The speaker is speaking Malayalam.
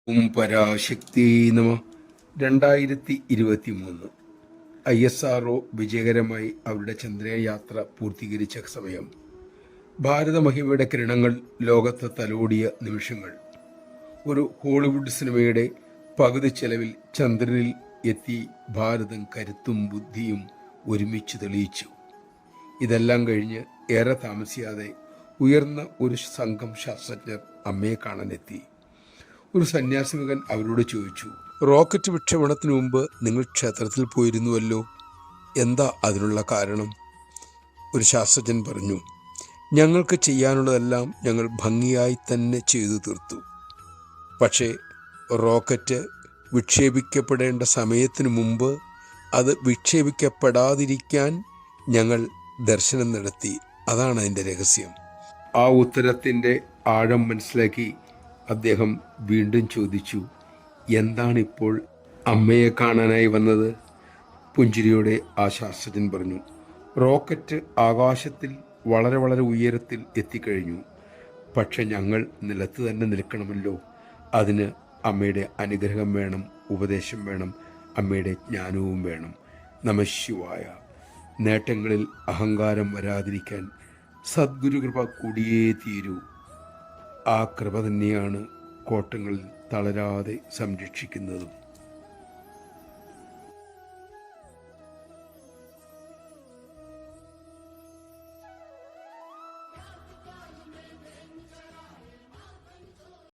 പരാശക്തി നമ. 2023 ISRO വിജയകരമായി അവരുടെ ചന്ദ്രയാത്ര പൂർത്തീകരിച്ച സമയം. ഭാരതമഹിമയുടെ കിരണങ്ങൾ ലോകത്ത് തലോടിയ നിമിഷങ്ങൾ. ഒരു ഹോളിവുഡ് സിനിമയുടെ പകുതി ചെലവിൽ ചന്ദ്രനിൽ എത്തി ഭാരതം കരുത്തും ബുദ്ധിയും ഒരുമിച്ച് തെളിയിച്ചു. ഇതെല്ലാം കഴിഞ്ഞ് ഏറെ താമസിയാതെ ഉയർന്ന ഒരു സംഘം ശാസ്ത്രജ്ഞർ അമ്മയെ കാണാനെത്തി. ഒരു സന്യാസി മകൻ അവരോട് ചോദിച്ചു, റോക്കറ്റ് വിക്ഷേപണത്തിന് മുമ്പ് നിങ്ങൾ ക്ഷേത്രത്തിൽ പോയിരുന്നുവല്ലോ, എന്താ അതിനുള്ള കാരണം? ഒരു ശാസ്ത്രജ്ഞൻ പറഞ്ഞു, ഞങ്ങൾക്ക് ചെയ്യാനുള്ളതെല്ലാം ഞങ്ങൾ ഭംഗിയായി തന്നെ ചെയ്തു തീർത്തു. പക്ഷേ റോക്കറ്റ് വിക്ഷേപിക്കപ്പെടേണ്ട സമയത്തിന് മുമ്പ് അത് വിക്ഷേപിക്കപ്പെടാതിരിക്കാൻ ഞങ്ങൾ ദർശനം നടത്തി. അതാണ് അതിൻ്റെ രഹസ്യം. ആ ഉത്തരത്തിൻ്റെ ആഴം മനസ്സിലാക്കി അദ്ദേഹം വീണ്ടും ചോദിച്ചു, എന്താണിപ്പോൾ അമ്മയെ കാണാനായി വന്നത്? പുഞ്ചിരിയോടെ ആ ശാസ്ത്രജ്ഞൻ പറഞ്ഞു, റോക്കറ്റ് ആകാശത്തിൽ വളരെ വളരെ ഉയരത്തിൽ എത്തിക്കഴിഞ്ഞു. പക്ഷെ ഞങ്ങൾ നിലത്ത് തന്നെ നിൽക്കണമല്ലോ. അതിന് അമ്മയുടെ അനുഗ്രഹം വേണം, ഉപദേശം വേണം, അമ്മയുടെ ജ്ഞാനവും വേണം. നമഃശിവായ. നേട്ടങ്ങളിൽ അഹങ്കാരം വരാതിരിക്കാൻ സദ്ഗുരുകൃപ കൂടിയേ തീരൂ. ആ കൃപ തന്നെയാണ് കോട്ടങ്ങളിൽ തളരാതെ സംരക്ഷിക്കുന്നതും.